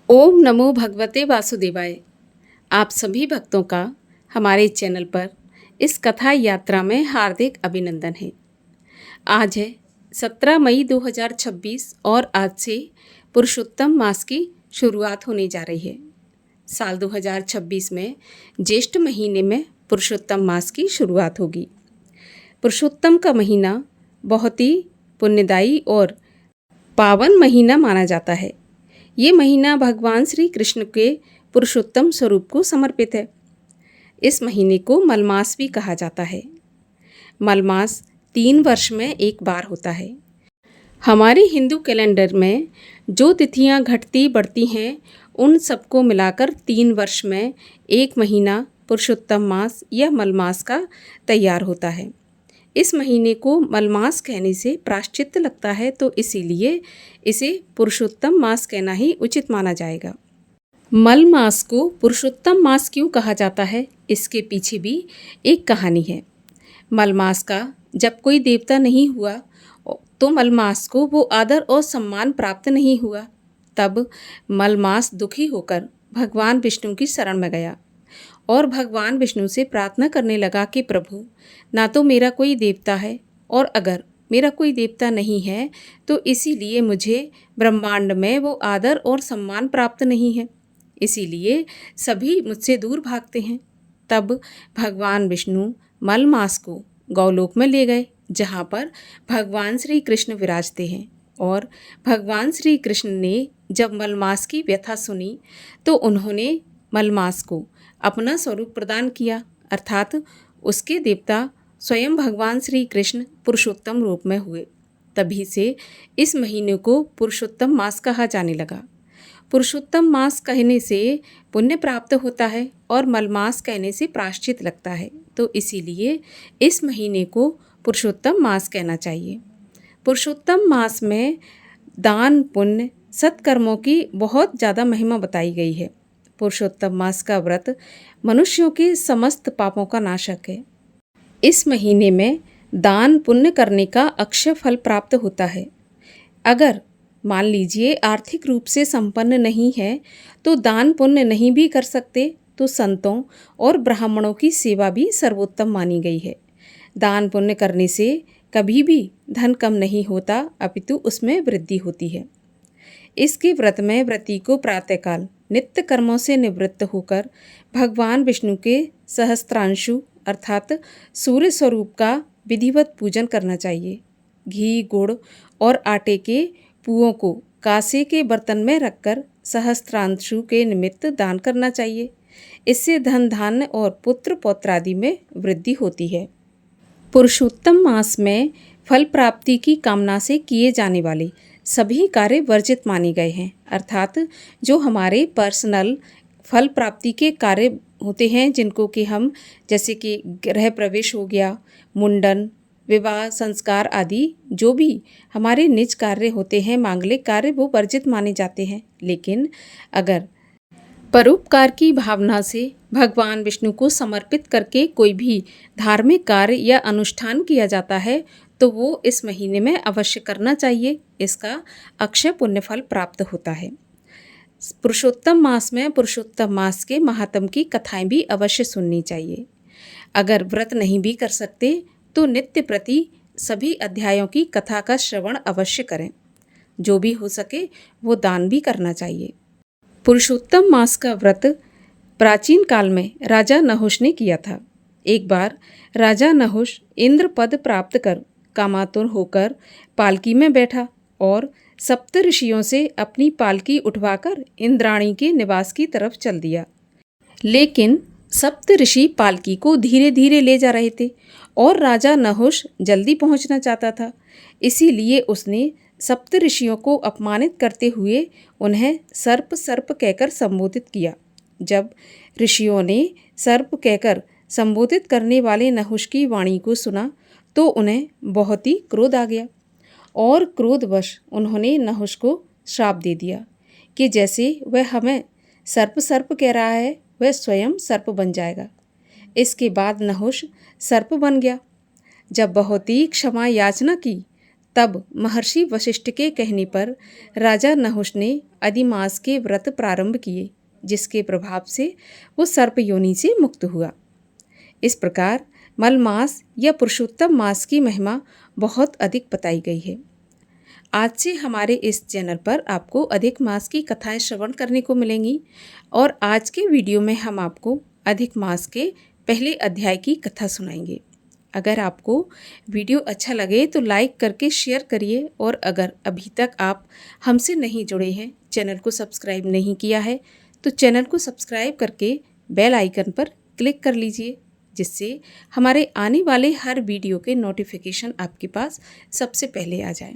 ओम नमो भगवते वासुदेवाय। आप सभी भक्तों का हमारे चैनल पर इस कथा यात्रा में हार्दिक अभिनंदन है। आज है 17 मई 2026 और आज से पुरुषोत्तम मास की शुरुआत होने जा रही है। साल 2026 में ज्येष्ठ महीने में पुरुषोत्तम मास की शुरुआत होगी। पुरुषोत्तम का महीना बहुत ही पुण्यदायी और पावन महीना माना जाता है। ये महीना भगवान श्री कृष्ण के पुरुषोत्तम स्वरूप को समर्पित है। इस महीने को मलमास भी कहा जाता है। मलमास 3 वर्ष में एक बार होता है। हमारे हिंदू कैलेंडर में जो तिथियां घटती बढ़ती हैं उन सबको मिलाकर 3 वर्ष में एक महीना पुरुषोत्तम मास या मलमास का तैयार होता है। इस महीने को मलमास कहने से प्रायश्चित्त लगता है, तो इसीलिए इसे पुरुषोत्तम मास कहना ही उचित माना जाएगा। मल मास को पुरुषोत्तम मास क्यों कहा जाता है, इसके पीछे भी एक कहानी है। मल मास का जब कोई देवता नहीं हुआ तो मल मास को वो आदर और सम्मान प्राप्त नहीं हुआ। तब मल मास दुखी होकर भगवान विष्णु की शरण में गया और भगवान विष्णु से प्रार्थना करने लगा कि प्रभु, ना तो मेरा कोई देवता है और अगर मेरा कोई देवता नहीं है तो इसीलिए मुझे ब्रह्मांड में वो आदर और सम्मान प्राप्त नहीं है, इसीलिए सभी मुझसे दूर भागते हैं। तब भगवान विष्णु मल मास को गौलोक में ले गए, जहाँ पर भगवान श्री कृष्ण विराजते हैं। और भगवान श्री कृष्ण ने जब मलमास की व्यथा सुनी तो उन्होंने मलमास को अपना स्वरूप प्रदान किया, अर्थात उसके देवता स्वयं भगवान श्री कृष्ण पुरुषोत्तम रूप में हुए। तभी से इस महीने को पुरुषोत्तम मास कहा जाने लगा। पुरुषोत्तम मास कहने से पुण्य प्राप्त होता है और मलमास कहने से प्रायश्चित लगता है, तो इसीलिए इस महीने को पुरुषोत्तम मास कहना चाहिए। पुरुषोत्तम मास में दान पुण्य सत्कर्मों की बहुत ज़्यादा महिमा बताई गई है। पुरुषोत्तम मास का व्रत मनुष्यों के समस्त पापों का नाशक है। इस महीने में दान पुण्य करने का अक्षय फल प्राप्त होता है। अगर मान लीजिए आर्थिक रूप से संपन्न नहीं है तो दान पुण्य नहीं भी कर सकते, तो संतों और ब्राह्मणों की सेवा भी सर्वोत्तम मानी गई है। दान पुण्य करने से कभी भी धन कम नहीं होता, अपितु उसमें वृद्धि होती है। इसके व्रत में व्रती को प्रातःकाल नित्य कर्मों से निवृत्त होकर भगवान विष्णु के सहस्त्रांशु अर्थात सूर्य स्वरूप का विधिवत पूजन करना चाहिए। घी गुड़ और आटे के पुओं को कांसे के बर्तन में रखकर सहस्त्रांशु के निमित्त दान करना चाहिए। इससे धन धान्य और पुत्र पौत्रादि में वृद्धि होती है। पुरुषोत्तम मास में फल प्राप्ति की कामना से किए जाने वाले सभी कार्य वर्जित माने गए हैं, अर्थात जो हमारे पर्सनल फल प्राप्ति के कार्य होते हैं, जिनको कि हम जैसे कि गृह प्रवेश हो गया, मुंडन, विवाह संस्कार आदि जो भी हमारे निज कार्य होते हैं, मांगलिक कार्य, वो वर्जित माने जाते हैं। लेकिन अगर परोपकार की भावना से भगवान विष्णु को समर्पित करके कोई भी धार्मिक कार्य या अनुष्ठान किया जाता है तो वो इस महीने में अवश्य करना चाहिए। इसका अक्षय पुण्य फल प्राप्त होता है। पुरुषोत्तम मास में पुरुषोत्तम मास के महात्म की कथाएं भी अवश्य सुननी चाहिए। अगर व्रत नहीं भी कर सकते तो नित्य प्रति सभी अध्यायों की कथा का श्रवण अवश्य करें। जो भी हो सके वो दान भी करना चाहिए। पुरुषोत्तम मास का व्रत प्राचीन काल में राजा नहुष ने किया था। एक बार राजा नहुष इंद्र पद प्राप्त कर कामातुर होकर पालकी में बैठा और सप्त ऋषियों से अपनी पालकी उठवाकर इंद्राणी के निवास की तरफ चल दिया। लेकिन सप्त ऋषि पालकी को धीरे धीरे ले जा रहे थे और राजा नहुष जल्दी पहुंचना चाहता था। इसीलिए उसने सप्त ऋषियों को अपमानित करते हुए उन्हें सर्प सर्प कहकर संबोधित किया। जब ऋषियों ने सर्प कहकर संबोधित करने वाले नहुष की वाणी को सुना तो उन्हें बहुत ही क्रोध आ गया और क्रोधवश उन्होंने नहुष को श्राप दे दिया कि जैसे वह हमें सर्प सर्प कह रहा है वह स्वयं सर्प बन जाएगा। इसके बाद नहुष सर्प बन गया। जब बहुत ही क्षमा याचना की तब महर्षि वशिष्ठ के कहने पर राजा नहुष ने अधिमास के व्रत प्रारंभ किए, जिसके प्रभाव से वो सर्प योनि से मुक्त हुआ। इस प्रकार मलमास या पुरुषोत्तम मास की महिमा बहुत अधिक बताई गई है। आज से हमारे इस चैनल पर आपको अधिक मास की कथाएं श्रवण करने को मिलेंगी और आज के वीडियो में हम आपको अधिक मास के पहले अध्याय की कथा सुनाएंगे। अगर आपको वीडियो अच्छा लगे तो लाइक करके शेयर करिए और अगर अभी तक आप हमसे नहीं जुड़े हैं, चैनल को सब्सक्राइब नहीं किया है, तो चैनल को सब्सक्राइब करके बेल आइकन पर क्लिक कर लीजिए, जिससे हमारे आने वाले हर वीडियो के नोटिफिकेशन आपके पास सबसे पहले आ जाए।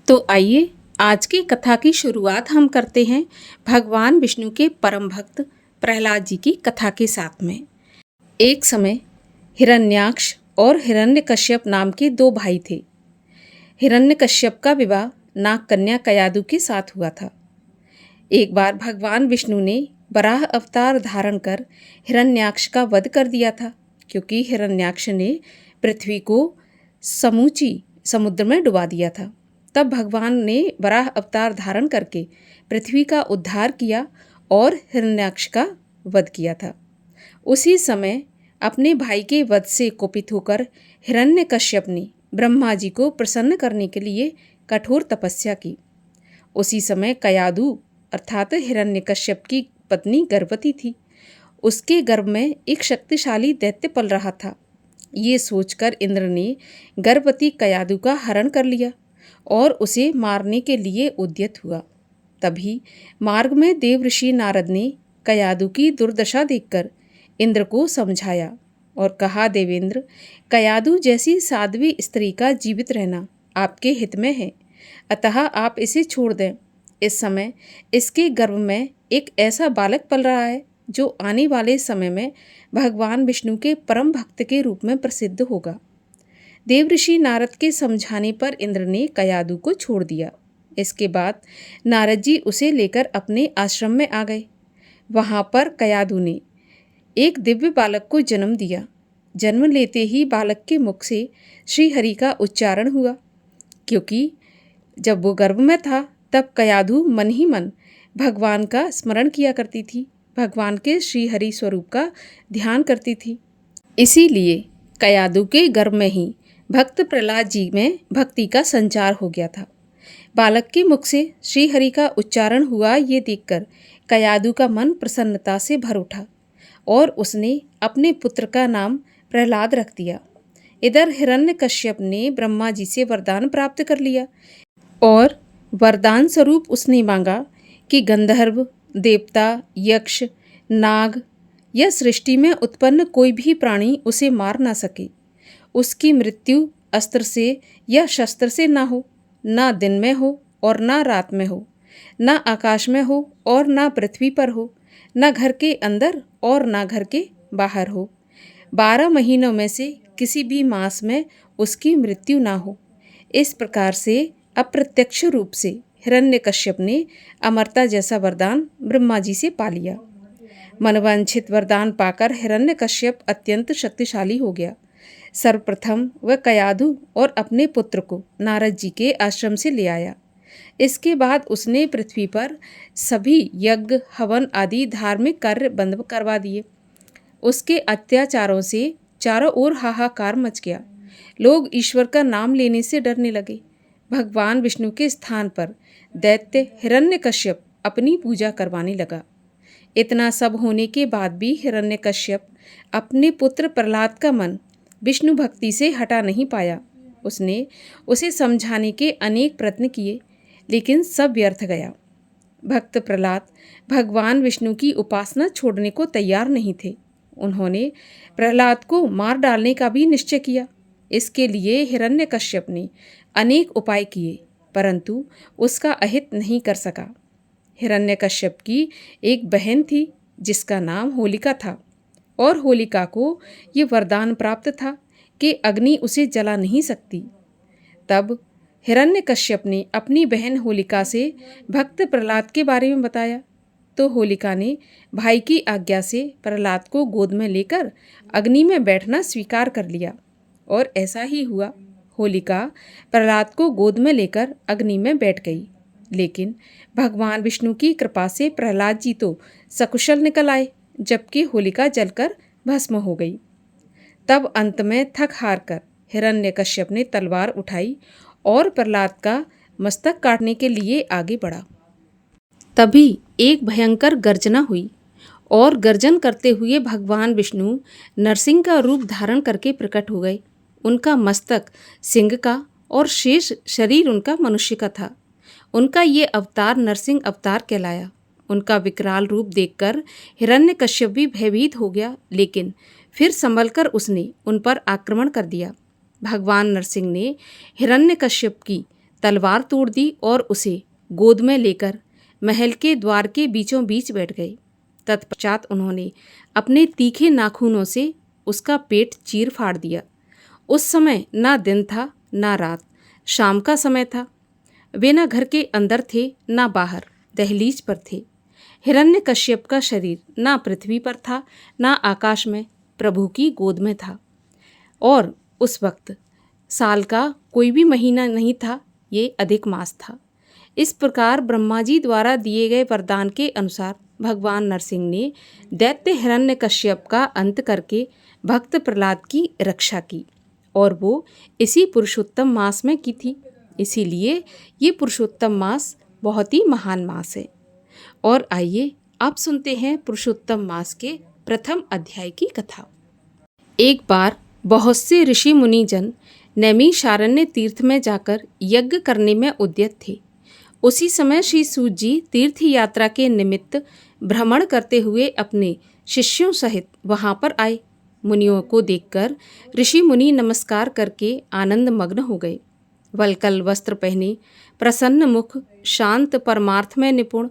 तो आइए आज की कथा की शुरुआत हम करते हैं भगवान विष्णु के परम भक्त प्रहलाद जी की कथा के साथ में। एक समय हिरण्याक्ष और हिरण्यकश्यप नाम के दो भाई थे। हिरण्यकश्यप का विवाह नाग कन्या कयादु के साथ हुआ था। एक बार भगवान विष्णु ने वराह अवतार धारण कर हिरण्याक्ष का वध कर दिया था, क्योंकि हिरण्याक्ष ने पृथ्वी को समूची समुद्र में डुबा दिया था। तब भगवान ने वराह अवतार धारण करके पृथ्वी का उद्धार किया और हिरण्याक्ष का वध किया था। उसी समय अपने भाई के वध से कुपित होकर हिरण्यकश्यप ने ब्रह्मा जी को प्रसन्न करने के लिए कठोर तपस्या की। उसी समय कयादु अर्थात हिरण्यकश्यप की पत्नी गर्भवती थी। उसके गर्भ में एक शक्तिशाली दैत्य पल रहा था। ये सोचकर इंद्र ने गर्भवती कयादु का हरण कर लिया और उसे मारने के लिए उद्यत हुआ। तभी मार्ग में देवऋषि नारद ने कयादु की दुर्दशा देखकर इंद्र को समझाया और कहा, देवेंद्र, कयादु जैसी साध्वी स्त्री का जीवित रहना आपके हित में है, अतः आप इसे छोड़ दें। इस समय इसके गर्भ में एक ऐसा बालक पल रहा है जो आने वाले समय में भगवान विष्णु के परम भक्त के रूप में प्रसिद्ध होगा। देवऋषि नारद के समझाने पर इंद्र ने कयादु को छोड़ दिया। इसके बाद नारद जी उसे लेकर अपने आश्रम में आ गए। वहाँ पर कयादु ने एक दिव्य बालक को जन्म दिया। जन्म लेते ही बालक के मुख से श्री हरि का उच्चारण हुआ, क्योंकि जब वो गर्भ में था तब कयादु मन ही मन भगवान का स्मरण किया करती थी, भगवान के श्री हरि स्वरूप का ध्यान करती थी। इसीलिए कयादु के गर्भ में ही भक्त प्रहलाद जी में भक्ति का संचार हो गया था। बालक के मुख से श्री हरि का उच्चारण हुआ, ये देखकर कयादु का मन प्रसन्नता से भर उठा और उसने अपने पुत्र का नाम प्रहलाद रख दिया। इधर हिरण्यकश्यप ने ब्रह्मा जी से वरदान प्राप्त कर लिया और वरदान स्वरूप उसने मांगा कि गंधर्व, देवता, यक्ष, नाग या सृष्टि में उत्पन्न कोई भी प्राणी उसे मार ना सके। उसकी मृत्यु अस्त्र से या शस्त्र से ना हो, ना दिन में हो और ना रात में हो, ना आकाश में हो और ना पृथ्वी पर हो, ना घर के अंदर और ना घर के बाहर हो। 12 महीनों में से किसी भी मास में उसकी मृत्यु ना हो। इस प्रकार से अप्रत्यक्ष रूप से हिरण्यकश्यप ने अमरता जैसा वरदान ब्रह्मा जी से पा लिया। मनवांछित वरदान पाकर हिरण्यकश्यप अत्यंत शक्तिशाली हो गया। सर्वप्रथम वह कयादु और अपने पुत्र को नारद जी के आश्रम से ले आया। इसके बाद उसने पृथ्वी पर सभी यज्ञ, हवन आदि धार्मिक कार्य बंद करवा दिए। उसके अत्याचारों से चारों ओर हाहाकार मच गया। लोग ईश्वर का नाम लेने से डरने लगे। भगवान विष्णु के स्थान पर दैत्य हिरण्यकश्यप अपनी पूजा करवाने लगा। इतना सब होने के बाद भी हिरण्यकश्यप अपने पुत्र प्रहलाद का मन विष्णु भक्ति से हटा नहीं पाया। उसने उसे समझाने के अनेक प्रयत्न किए, लेकिन सब व्यर्थ गया। भक्त प्रहलाद भगवान विष्णु की उपासना छोड़ने को तैयार नहीं थे। उन्होंने प्रहलाद को मार डालने का भी निश्चय किया। इसके लिए हिरण्यकश्यप ने अनेक उपाय किए, परंतु उसका अहित नहीं कर सका। हिरण्यकश्यप की एक बहन थी जिसका नाम होलिका था और होलिका को ये वरदान प्राप्त था कि अग्नि उसे जला नहीं सकती। तब हिरण्यकश्यप ने अपनी बहन होलिका से भक्त प्रहलाद के बारे में बताया, तो होलिका ने भाई की आज्ञा से प्रहलाद को गोद में लेकर अग्नि में बैठना स्वीकार कर लिया और ऐसा ही हुआ। होलिका प्रहलाद को गोद में लेकर अग्नि में बैठ गई, लेकिन भगवान विष्णु की कृपा से प्रहलाद जी तो सकुशल निकल आए, जबकि होलिका जलकर भस्म हो गई। तब अंत में थक हार कर हिरण्यकश्यप ने तलवार उठाई और प्रहलाद का मस्तक काटने के लिए आगे बढ़ा। तभी एक भयंकर गर्जना हुई और गर्जन करते हुए भगवान विष्णु नरसिंह का रूप धारण करके प्रकट हो गए। उनका मस्तक सिंह का और शेष शरीर उनका मनुष्य का था। उनका ये अवतार नरसिंह अवतार कहलाया। उनका विकराल रूप देखकर हिरण्यकश्यप भी भयभीत हो गया, लेकिन फिर संभलकर उसने उन पर आक्रमण कर दिया। भगवान नरसिंह ने हिरण्यकश्यप की तलवार तोड़ दी और उसे गोद में लेकर महल के द्वार के बीचों बीच बैठ गए। तत्पश्चात उन्होंने अपने तीखे नाखूनों से उसका पेट चीर फाड़ दिया। उस समय ना दिन था ना रात, शाम का समय था। वे न घर के अंदर थे ना बाहर, दहलीज पर थे। हिरण्यकश्यप का शरीर ना पृथ्वी पर था ना आकाश में, प्रभु की गोद में था। और उस वक्त साल का कोई भी महीना नहीं था, ये अधिक मास था। इस प्रकार ब्रह्मा जी द्वारा दिए गए वरदान के अनुसार भगवान नरसिंह ने दैत्य हिरण्यकश्यप का अंत करके भक्त प्रहलाद की रक्षा की, और वो इसी पुरुषोत्तम मास में की थी। इसीलिए ये पुरुषोत्तम मास बहुत ही महान मास है। और आइए आप सुनते हैं पुरुषोत्तम मास के प्रथम अध्याय की कथा। एक बार बहुत से ऋषि मुनिजन नैमिषारण्य तीर्थ में जाकर यज्ञ करने में उद्यत थे। उसी समय श्री सूत जी तीर्थ यात्रा के निमित्त भ्रमण करते हुए अपने शिष्यों सहित वहां पर आए। मुनियों को देखकर ऋषि मुनि नमस्कार करके आनंद मग्न हो गए। वल्कल वस्त्र पहने, प्रसन्न मुख, शांत, परमार्थ में निपुण,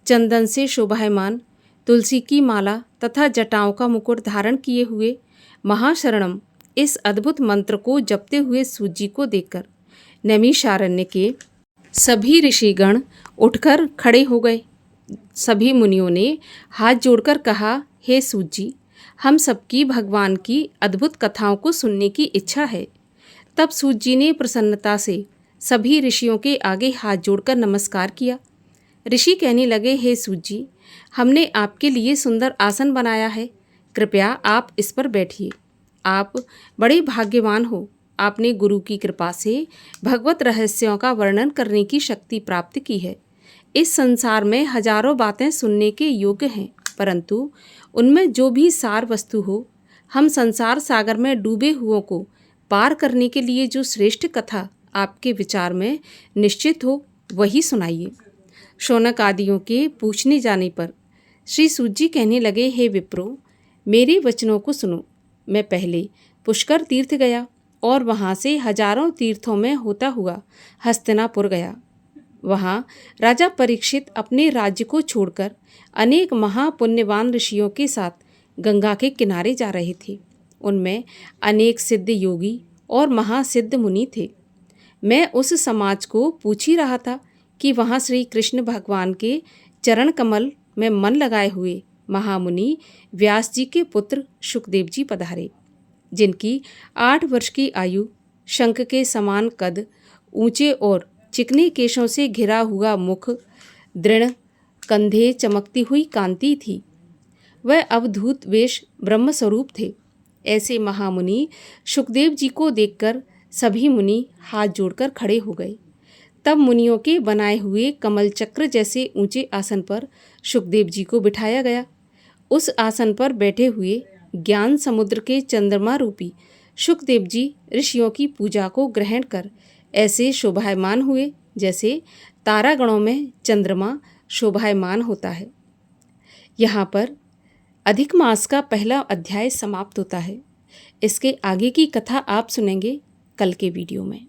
चंदन से शोभायमान, तुलसी की माला तथा जटाओं का मुकुट धारण किए हुए महाशरणम इस अद्भुत मंत्र को जपते हुए सूत जी को देखकर नैमिषारण्य के सभी ऋषिगण उठकर खड़े हो गए। सभी मुनियों ने हाथ जोड़कर कहा, हे सूत जी, हम सबकी भगवान की अद्भुत कथाओं को सुनने की इच्छा है। तब सूत जी ने प्रसन्नता से सभी ऋषियों के आगे हाथ जोड़कर नमस्कार किया। ऋषि कहने लगे, हे सूत जी, हमने आपके लिए सुंदर आसन बनाया है, कृपया आप इस पर बैठिए। आप बड़े भाग्यवान हो। आपने गुरु की कृपा से भगवत रहस्यों का वर्णन करने की शक्ति प्राप्त की है। इस संसार में हजारों बातें सुनने के योग्य हैं, परंतु उनमें जो भी सार वस्तु हो, हम संसार सागर में डूबे हुओं को पार करने के लिए जो श्रेष्ठ कथा आपके विचार में निश्चित हो, वही सुनाइए। शौनक आदियों के पूछने जाने पर श्री सूत जी कहने लगे, हे विप्रो, मेरे वचनों को सुनो। मैं पहले पुष्कर तीर्थ गया और वहाँ से हजारों तीर्थों में होता हुआ हस्तिनापुर गया। वहाँ राजा परीक्षित अपने राज्य को छोड़कर अनेक महापुण्यवान ऋषियों के साथ गंगा के किनारे जा रहे थे। उनमें अनेक सिद्ध योगी और महासिद्ध मुनि थे। मैं उस समाज को पूछ ही रहा था कि वहाँ श्री कृष्ण भगवान के चरण कमल में मन लगाए हुए महामुनि व्यास जी के पुत्र शुकदेव जी पधारे, जिनकी 8 वर्ष की आयु, शंख के समान कद, ऊंचे और चिकने केशों से घिरा हुआ मुख, दृढ़ कंधे, चमकती हुई कांति थी। वह अवधूत वेश ब्रह्म स्वरूप थे। ऐसे महामुनि शुकदेव जी को देखकर सभी मुनि हाथ जोड़कर खड़े हो गए। तब मुनियों के बनाए हुए कमल चक्र जैसे ऊंचे आसन पर शुकदेव जी को बिठाया गया। उस आसन पर बैठे हुए ज्ञान समुद्र के चंद्रमा रूपी शुकदेव जी ऋषियों की पूजा को ग्रहण कर ऐसे शोभायमान हुए जैसे तारागणों में चंद्रमा शोभायमान होता है। यहाँ पर अधिक मास का पहला अध्याय समाप्त होता है। इसके आगे की कथा आप सुनेंगे कल के वीडियो में।